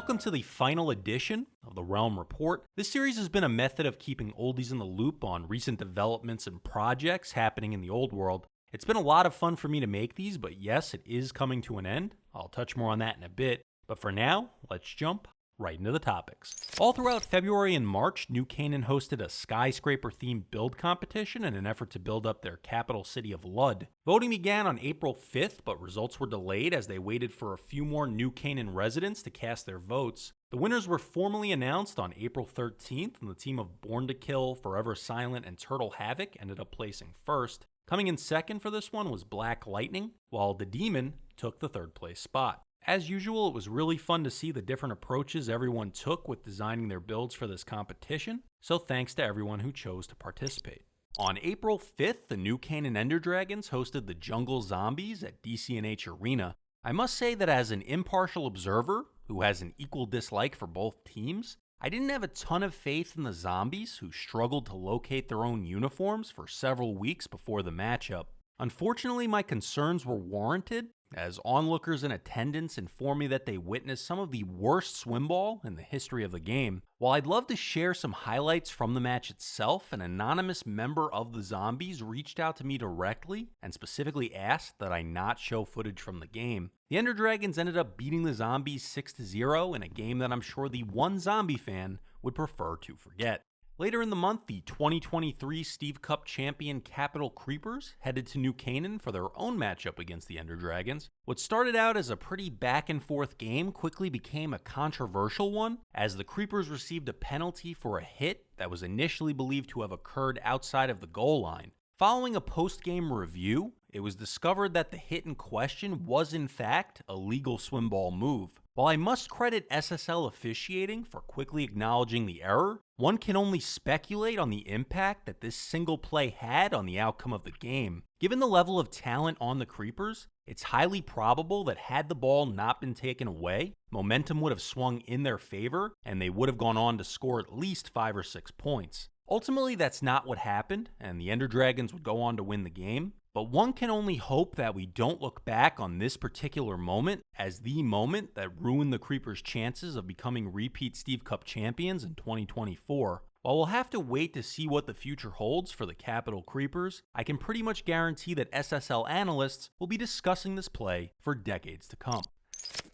Welcome to the final edition of the Realm Report. This series has been a method of keeping oldies in the loop on recent developments and projects happening in the old world. It's been a lot of fun for me to make these, but yes, it is coming to an end. I'll touch more on that in a bit. But for now, let's jump right into the topics. All throughout February and March, New Canaan hosted a Skyscraper-themed build competition in an effort to build up their capital city of Lud. Voting began on April 5th, but results were delayed as they waited for a few more New Canaan residents to cast their votes. The winners were formally announced on April 13th, and the team of Born to Kill, Forever Silent, and Turtle Havoc ended up placing first. Coming in second for this one was Black Lightning, while The Demon took the third place spot. As usual, it was really fun to see the different approaches everyone took with designing their builds for this competition, so thanks to everyone who chose to participate. On April 5th, the New Canaan Ender Dragons hosted the Jungle Zombies at DC&H Arena. I must say that as an impartial observer, who has an equal dislike for both teams, I didn't have a ton of faith in the zombies, who struggled to locate their own uniforms for several weeks before the matchup. Unfortunately, my concerns were warranted, as onlookers in attendance informed me that they witnessed some of the worst swimball in the history of the game. While I'd love to share some highlights from the match itself, an anonymous member of the zombies reached out to me directly and specifically asked that I not show footage from the game. The Ender Dragons ended up beating the zombies 6-0 in a game that I'm sure the one zombie fan would prefer to forget. Later in the month, the 2023 Steve Cup champion Capital Creepers headed to New Canaan for their own matchup against the Ender Dragons. What started out as a pretty back-and-forth game quickly became a controversial one, as the Creepers received a penalty for a hit that was initially believed to have occurred outside of the goal line. Following a post-game review, it was discovered that the hit in question was in fact a legal swimball move. While I must credit SSL officiating for quickly acknowledging the error, one can only speculate on the impact that this single play had on the outcome of the game. Given the level of talent on the Creepers, it's highly probable that had the ball not been taken away, momentum would have swung in their favor, and they would have gone on to score at least 5 or 6 points. Ultimately, that's not what happened, and the Ender Dragons would go on to win the game. But one can only hope that we don't look back on this particular moment as the moment that ruined the Creepers' chances of becoming repeat Steve Cup champions in 2024. While we'll have to wait to see what the future holds for the Capital Creepers, I can pretty much guarantee that SSL analysts will be discussing this play for decades to come.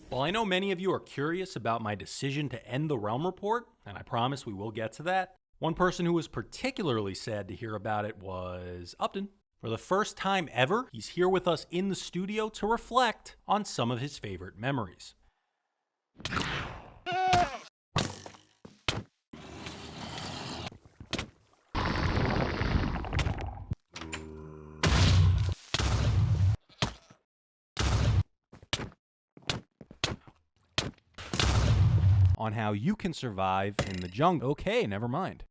While I know many of you are curious about my decision to end the Realm Report, and I promise we will get to that, one person who was particularly sad to hear about it was Upton. For the first time ever, he's here with us in the studio to reflect on some of his favorite memories. On how you can survive in the jungle. Okay, never mind.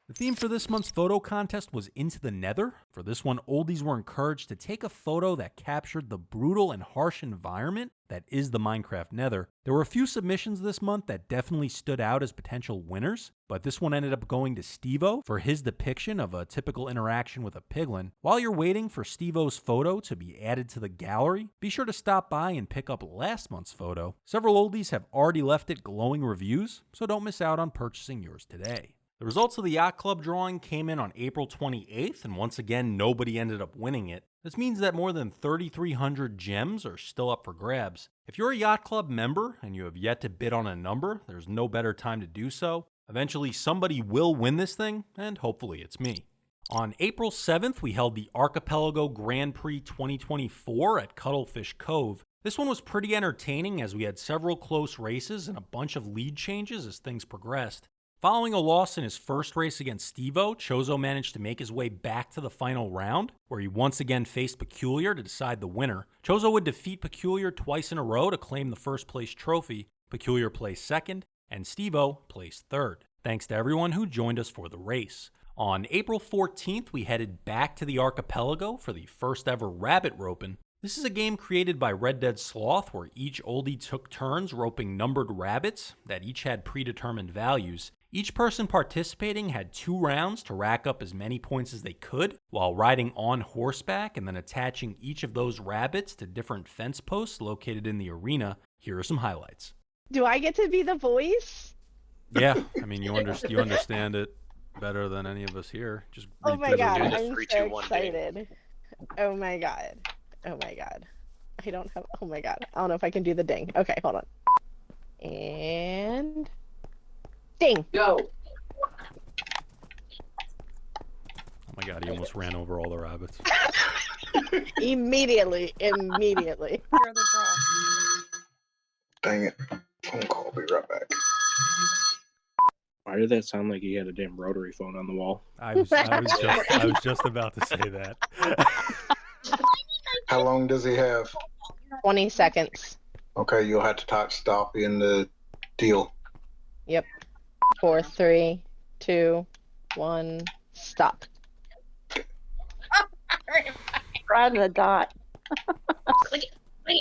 The theme for this month's photo contest was Into the Nether. For this one, oldies were encouraged to take a photo that captured the brutal and harsh environment that is the Minecraft Nether. There were a few submissions this month that definitely stood out as potential winners, but this one ended up going to Steve-O for his depiction of a typical interaction with a piglin. While you're waiting for Steve-O's photo to be added to the gallery, be sure to stop by and pick up last month's photo. Several oldies have already left it glowing reviews, so don't miss out on purchasing yours today. The results of the Yacht Club drawing came in on April 28th, and once again, nobody ended up winning it. This means that more than 3,300 gems are still up for grabs. If you're a Yacht Club member and you have yet to bid on a number, there's no better time to do so. Eventually, somebody will win this thing, and hopefully it's me. On April 7th, we held the Archipelago Grand Prix 2024 at Cuttlefish Cove. This one was pretty entertaining as we had several close races and a bunch of lead changes as things progressed. Following a loss in his first race against Steve-O, Chozo managed to make his way back to the final round, where he once again faced Peculiar to decide the winner. Chozo would defeat Peculiar twice in a row to claim the first place trophy. Peculiar placed second, and Steve-O placed third. Thanks to everyone who joined us for the race. On April 14th, we headed back to the archipelago for the first ever rabbit roping. This is a game created by Red Dead Sloth where each oldie took turns roping numbered rabbits that each had predetermined values. Each person participating had 2 rounds to rack up as many points as they could while riding on horseback and then attaching each of those rabbits to different fence posts located in the arena. Here are some highlights. Do I get to be the voice? Yeah, I mean, you understand it better than any of us here. Just Oh my god, do the I'm 3, so 2, 1 excited. Oh my god. Oh my god. I don't have, oh my god. I don't know if I can do the ding. Okay, hold on. And ding. Go. Oh my god, he almost ran over all the rabbits. Immediately. You're the draw. Dang it. Phone call. I'll be right back. Why did that sound like he had a damn rotary phone on the wall? I was just about to say that. How long does he have? 20 seconds. Okay, you'll have to type stop in the deal. Yep. 4, 3, 2, 1, stop. Right in the dot. Click it. Click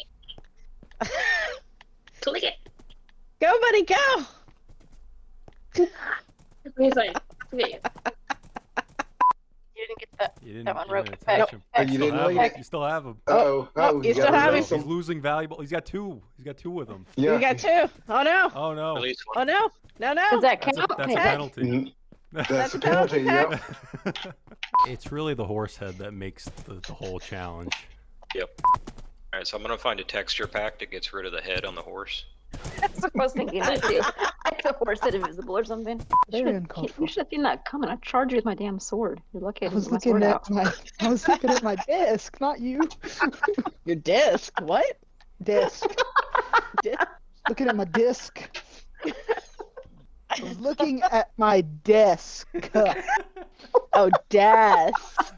it. Click it. Go, buddy, go! He's like, click it. You didn't get that. You didn't, That one you broke. didn't attach him. Oh, you didn't leave it? You still have him. Uh-oh. Oh, you still gotta have release him? He's losing valuable. He's got 2. He's got 2 with him. Yeah. You got 2. Oh no. Oh no. Release Oh one. no. No, no. Does that That's count? a Heck. penalty. Mm, That's That's a a penalty, penalty. yep. It's really the horse head that makes the whole challenge. Yep. Alright, so I'm gonna find a texture pack that gets rid of the head on the horse. That's what I was thinking that too. Like the horse that invisible or something. Very You uncomfortable. should have seen that coming. I charged you with my damn sword. You're lucky I I was didn't my looking sword at out. I was looking at my desk, not you. Your disc. What? Desk. Disc? Looking at my disc. I was looking at my desk. Oh, desk.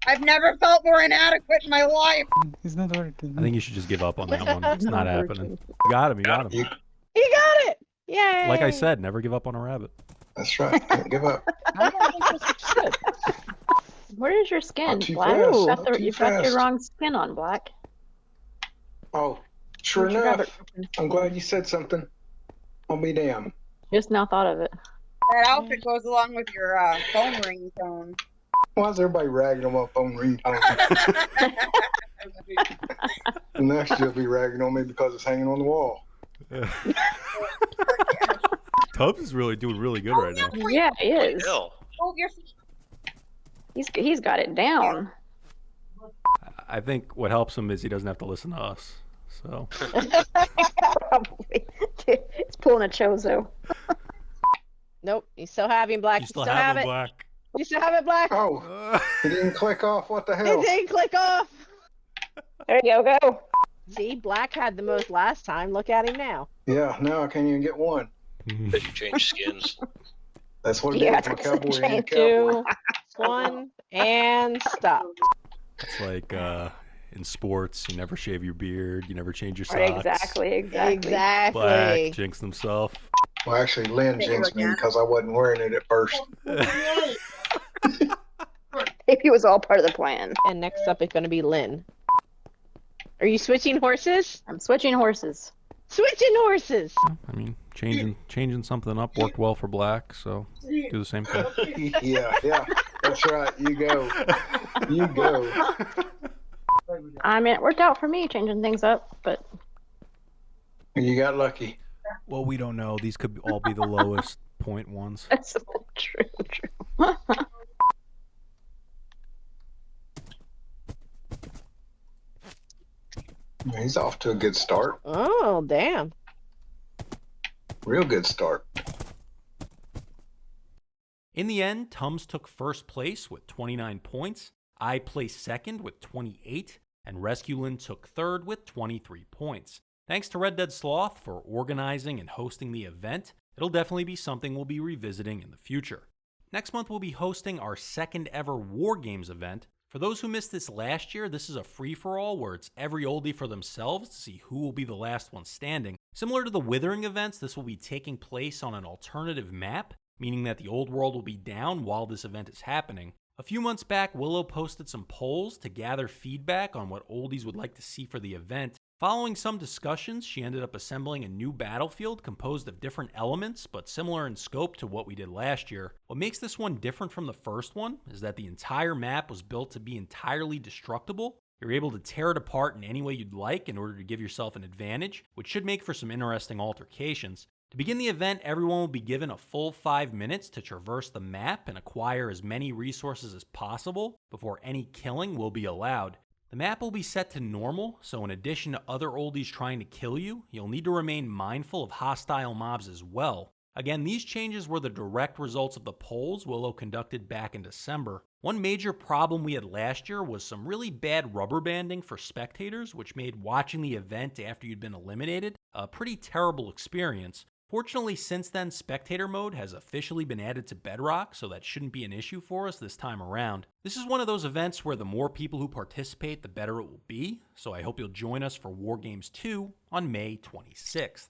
I've never felt more inadequate in my life. He's not working. I think you should just give up on that one. It's not happening. You got him. You got him. You got it. Yay. Like I said, never give up on a rabbit. That's right. Don't give up. I don't think this is good. Where is your skin, Not too Black? fast, You've got, not too you've got fast. your wrong skin on, Black. Oh, sure Where'd you grab enough. it? I'm glad you said something. I'll be damned. Just now thought of it. That outfit goes along with your phone ringtone. Why is everybody ragging on my phone ringtone? Next you'll be ragging on me because it's hanging on the wall. Tubbs is really doing really good right now. Yeah, he is. Hell. Hold your feet. He's got it down. I think what helps him is he doesn't have to listen to us. So Probably. It's pulling a chozo. Nope. You still have him, Black. you still have him, it. Black. You still have it, Black. Oh, it didn't click off. What the It hell? didn't click off. There you go. See, Black had the most last time. Look at him now. Yeah, now I can't even get one. Because you change skins. That's what it Yeah, is. My it's cowboy ain't a change. cowboy. 2, 1, and stop. It's like in sports, you never shave your beard, you never change your socks. Right, exactly. Exactly. Black jinxed himself. Well, actually, Lynn jinxed me because I wasn't wearing it at first. Maybe it was all part of the plan. And next up is going to be Lynn. Are you switching horses? I'm switching horses. Switching horses. I mean, changing something up worked well for Black, so do the same thing. Yeah, that's right. You go. You go. I mean, it worked out for me changing things up, but You got lucky. Well, we don't know. These could all be the lowest point ones. that's true. He's off to a good start. Oh, damn. Real good start. In the end, Tums took first place with 29 points. I placed second with 28, and Resculin took third with 23 points. Thanks to Red Dead Sloth for organizing and hosting the event. It'll definitely be something we'll be revisiting in the future. Next month, we'll be hosting our second ever War Games event. For those who missed this last year, this is a free-for-all where it's every oldie for themselves to see who will be the last one standing. Similar to the Withering events, this will be taking place on an alternative map, meaning that the old world will be down while this event is happening. A few months back, Willow posted some polls to gather feedback on what Oldies would like to see for the event. Following some discussions, she ended up assembling a new battlefield composed of different elements, but similar in scope to what we did last year. What makes this one different from the first one is that the entire map was built to be entirely destructible. You're able to tear it apart in any way you'd like in order to give yourself an advantage, which should make for some interesting altercations. To begin the event, everyone will be given a full 5 minutes to traverse the map and acquire as many resources as possible before any killing will be allowed. The map will be set to normal, so in addition to other oldies trying to kill you, you'll need to remain mindful of hostile mobs as well. Again, these changes were the direct results of the polls Willow conducted back in December. One major problem we had last year was some really bad rubber banding for spectators, which made watching the event after you'd been eliminated a pretty terrible experience. Fortunately, since then, spectator mode has officially been added to Bedrock, so that shouldn't be an issue for us this time around. This is one of those events where the more people who participate, the better it will be, so I hope you'll join us for Wargames 2 on May 26th.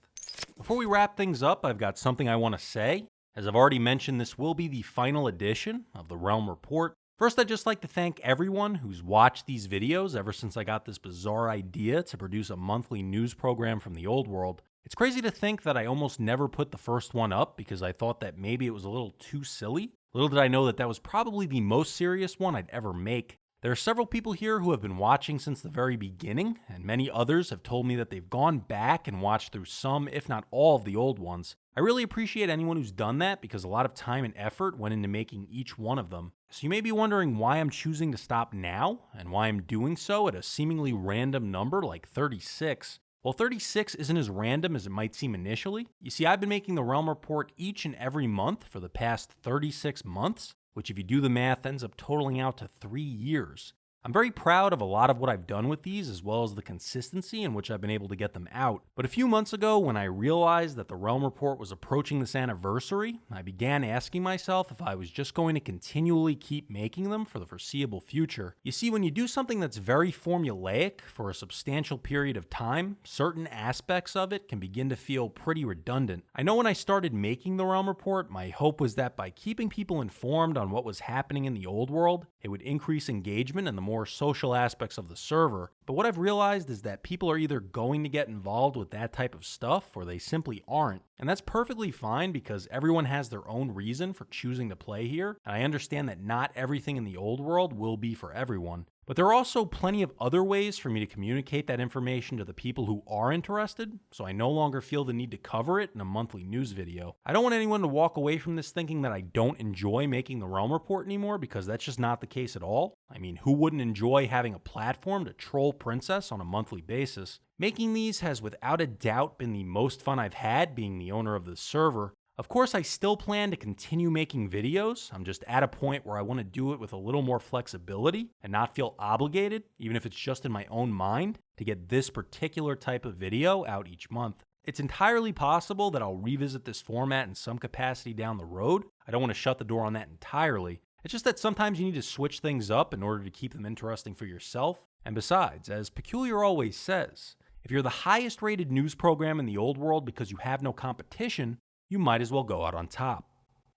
Before we wrap things up, I've got something I want to say. As I've already mentioned, this will be the final edition of the Realm Report. First, I'd just like to thank everyone who's watched these videos ever since I got this bizarre idea to produce a monthly news program from the old world. It's crazy to think that I almost never put the first one up because I thought that maybe it was a little too silly. Little did I know that that was probably the most serious one I'd ever make. There are several people here who have been watching since the very beginning, and many others have told me that they've gone back and watched through some, if not all, of the old ones. I really appreciate anyone who's done that because a lot of time and effort went into making each one of them. So you may be wondering why I'm choosing to stop now, and why I'm doing so at a seemingly random number like 36. Well, 36 isn't as random as it might seem initially. You see, I've been making the Realm Report each and every month for the past 36 months, which if you do the math ends up totaling out to 3 years. I'm very proud of a lot of what I've done with these, as well as the consistency in which I've been able to get them out. But a few months ago, when I realized that the Realm Report was approaching this anniversary, I began asking myself if I was just going to continually keep making them for the foreseeable future. You see, when you do something that's very formulaic for a substantial period of time, certain aspects of it can begin to feel pretty redundant. I know when I started making the Realm Report, my hope was that by keeping people informed on what was happening in the old world, it would increase engagement and the more social aspects of the server. But what I've realized is that people are either going to get involved with that type of stuff or they simply aren't. And that's perfectly fine because everyone has their own reason for choosing to play here. And I understand that not everything in the old world will be for everyone. But there are also plenty of other ways for me to communicate that information to the people who are interested, so I no longer feel the need to cover it in a monthly news video. I don't want anyone to walk away from this thinking that I don't enjoy making the Realm Report anymore, because that's just not the case at all. I mean, who wouldn't enjoy having a platform to troll Princess on a monthly basis? Making these has without a doubt been the most fun I've had being the owner of the server. Of course, I still plan to continue making videos. I'm just at a point where I want to do it with a little more flexibility and not feel obligated, even if it's just in my own mind, to get this particular type of video out each month. It's entirely possible that I'll revisit this format in some capacity down the road. I don't want to shut the door on that entirely. It's just that sometimes you need to switch things up in order to keep them interesting for yourself. And besides, as Peculiar always says, if you're the highest rated news program in the old world because you have no competition, you might as well go out on top.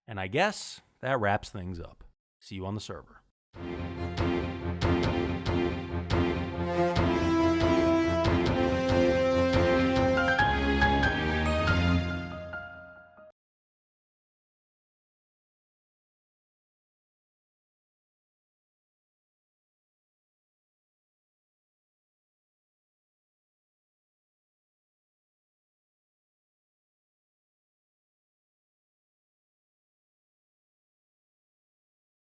And I guess that wraps things up. See you on the server.